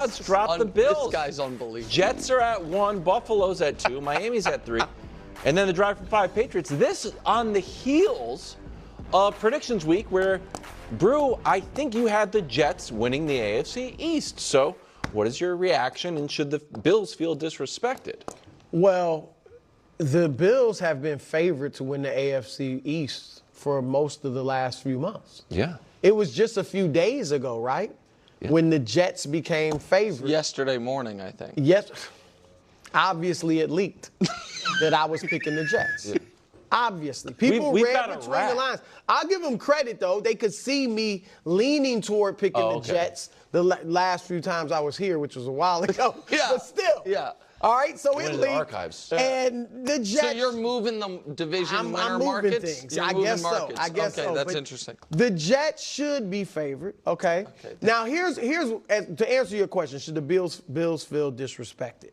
Let's drop the Bills. This guy's unbelievable. Jets are at 1, Buffalo's at 2, Miami's at 3, and then the drive for 5 Patriots. This on the heels of predictions week where, Brew, I think you had the Jets winning the AFC East. So what is your reaction, and should the Bills feel disrespected? Well, the Bills have been favored to win the AFC East for most of the last few months. Yeah. It was just a few days ago, right? Yeah. When the Jets became favored. Yesterday morning, I think. Yes. Obviously, it leaked that I was picking the Jets. Yeah. Obviously. People read between the lines. I'll give them credit, though. They could see me leaning toward picking the Jets the last few times I was here, which was a while ago. Yeah. But still. Yeah. All right, so it leaked. Archives. And the Jets. So you're moving the division winner I'm moving markets? Things. You're I moving guess markets. so. I guess so. Okay, that's but interesting. The Jets should be favored. Okay. Now here's to answer your question: should the Bills feel disrespected?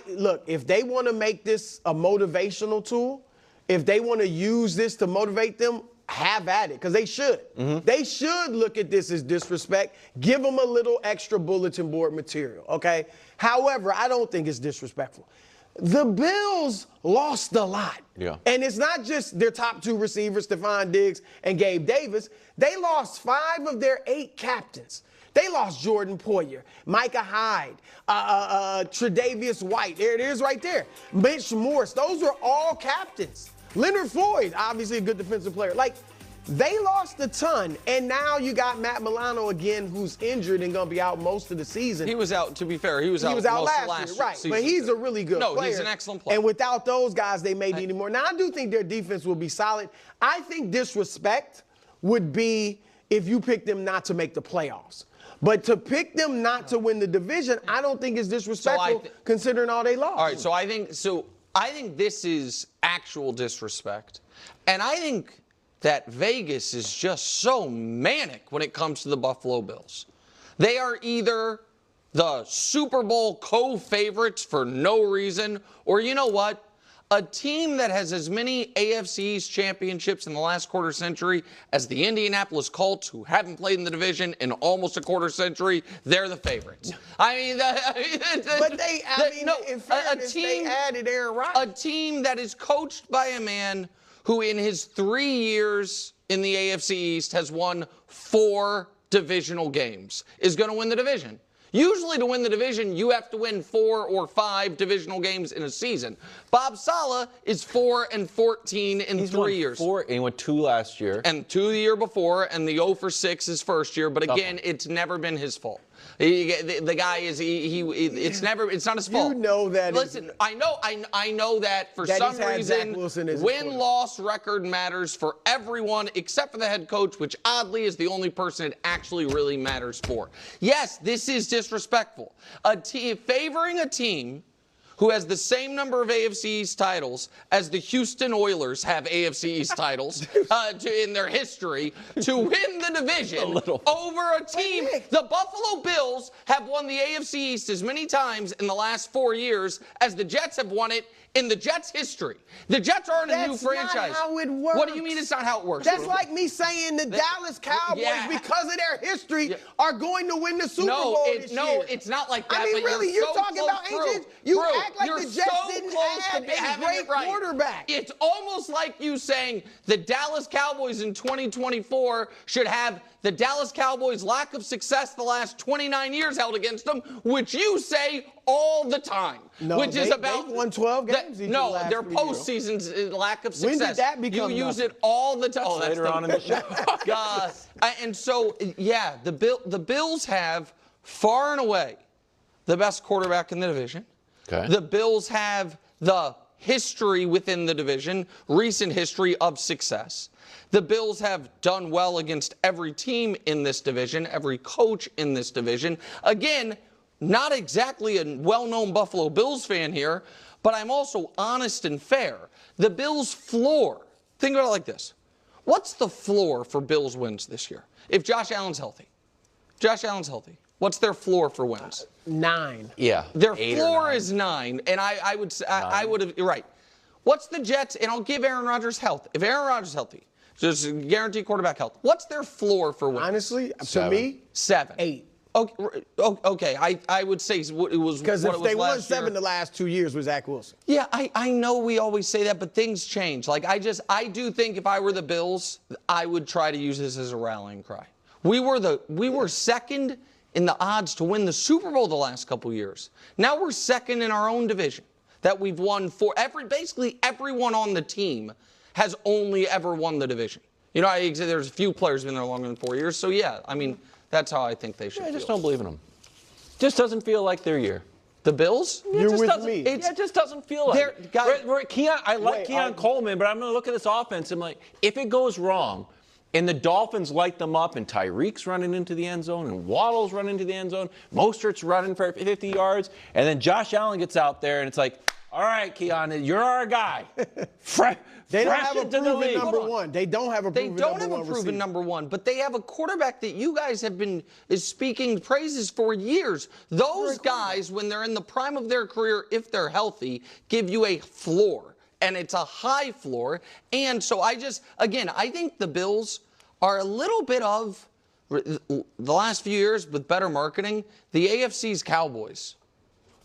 Look, if they want to make this a motivational tool, if they want to use this to motivate them, have at it, because they should. Mm-hmm. They should look at this as disrespect. Give them a little extra bulletin board material, okay? However, I don't think it's disrespectful. The Bills lost a lot. Yeah. And it's not just their top 2 receivers, Stephon Diggs and Gabe Davis. They lost 5 of their 8 captains. They lost Jordan Poyer, Micah Hyde, Tre'Davious White. There it is right there. Mitch Morse. Those were all captains. Leonard Floyd, obviously a good defensive player. Like, they lost a ton, and now you got Matt Milano again, who's injured and going to be out most of the season. He was out, to be fair, he was out last year, right. season. But he's a really good player. No, he's an excellent player. And without those guys, they may need more. Now, I do think their defense will be solid. I think disrespect would be if you pick them not to make the playoffs. But to pick them not to win the division, I don't think is disrespectful considering all they lost. All right, so I think this is actual disrespect. And I think that Vegas is just so manic when it comes to the Buffalo Bills. They are either the Super Bowl co-favorites for no reason, or you know what? A team that has as many AFC East championships in the last quarter century as the Indianapolis Colts, who haven't played in the division in almost a quarter century, they're the favorites. I mean, they added Aaron Rodgers. A team that is coached by a man who in his 3 years in the AFC East has won 4 divisional games, is going to win the division. Usually to win the division, you have to win 4 or 5 divisional games in a season. Bob Saleh is 4-14 in 3 years. 4, and he went 2 last year. And 2 the year before, and the 0-for-6 his first year. But again, it's never been his fault. The guy is it's not his fault. You know that. Listen, I know that for some reason, win-loss record matters for everyone except for the head coach, which oddly is the only person it actually really matters for. Yes, this is disrespectful. Favoring a team who has the same number of AFC East titles as the Houston Oilers have AFC East titles in their history, to win the division over a team. The Buffalo Bills have won the AFC East as many times in the last 4 years as the Jets have won it in the Jets' history. The Jets aren't a new franchise. That's not how it works. What do you mean it's not how it works? That's like me saying the Dallas Cowboys, because of their history, are going to win the Super Bowl this year. No, it's not like that. I mean, really, you're talking about agents. You act like the Jets didn't have a great quarterback. It's almost like you saying the Dallas Cowboys in 2024 should have the Dallas Cowboys' lack of success the last 29 years held against them, which you say all the time. No, they've won 12 games. No, their postseason's lack of success. When did that become You use it all the time. That's later on in the show. And so, yeah, the Bills have far and away the best quarterback in the division. Okay. The Bills have the history within the division, recent history of success. The Bills have done well against every team in this division, every coach in this division. Again, not exactly a well-known Buffalo Bills fan here, but I'm also honest and fair. The Bills' floor, think about it like this. What's the floor for Bills wins this year? If Josh Allen's healthy. What's their floor for wins? 9. Yeah. Their floor is 9, and I would say I would have. You're right. What's the Jets? And I'll give Aaron Rodgers health. If Aaron Rodgers is healthy, just guaranteed quarterback health. What's their floor for wins? Honestly, to me, 7. 8. Okay. I would say it was because if they won 7 year. the last 2 years with Zach Wilson. Yeah, I know we always say that, but things change. Like I do think if I were the Bills, I would try to use this as a rallying cry. We were second in the odds to win the Super Bowl the last couple years. Now we're second in our own division that we've won for basically everyone on the team has only ever won the division. You know, there's a few players been there longer than 4 years. So yeah, I mean, that's how I think they should. I just don't believe in them. Just doesn't feel like their year. The Bills? You're with me. It just doesn't feel like it. I like Keon Coleman, but I'm going to look at this offense. I'm like, if it goes wrong, and the Dolphins light them up, and Tyreek's running into the end zone, and Waddle's running into the end zone, Mostert's running for 50 yards, and then Josh Allen gets out there, and it's like, all right, Keon, you're our guy. They don't have a proven number one. They don't have a proven number one, but they have a quarterback that you guys have been speaking praises for years. Those guys, when they're in the prime of their career, if they're healthy, give you a floor. And it's a high floor. And so I think the Bills are a little bit of, the last few years with better marketing, the AFC's Cowboys.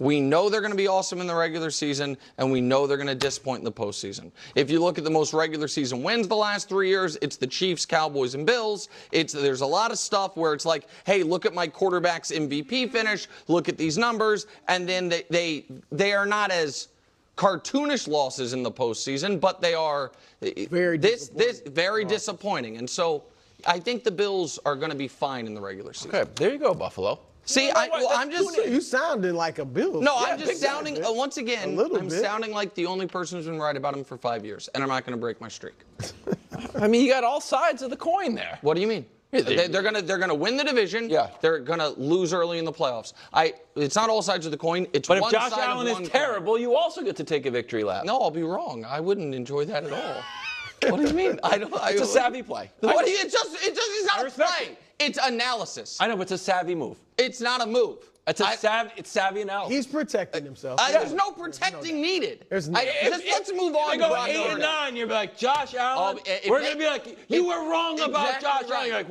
We know they're going to be awesome in the regular season, and we know they're going to disappoint in the postseason. If you look at the most regular season wins the last 3 years, it's the Chiefs, Cowboys, and Bills. There's a lot of stuff where it's like, hey, look at my quarterback's MVP finish, look at these numbers, and then they are not as cartoonish losses in the postseason, but they are very disappointing. And so I think the Bills are going to be fine in the regular season. Okay, there you go, Buffalo. See, I'm just... You sounding like a Bill. No, yeah, I'm just sounding... once again, I'm sounding like the only person who's been right about him for 5 years, and I'm not going to break my streak. I mean, you got all sides of the coin there. What do you mean? They're gonna win the division. Yeah. They're gonna lose early in the playoffs. It's not all sides of the coin. It's one side of one coin. But if Josh Allen is terrible, you also get to take a victory lap. No, I'll be wrong. I wouldn't enjoy that at all. What do you mean? It's a savvy play. It's not a play. It's analysis. I know, but it's a savvy move. It's not a move. It's savvy analysis. He's protecting himself. There's no protecting needed. Let's move on. They go 8-9. You're like, Josh Allen. We're going to be like, you were wrong about Josh Allen. You're like,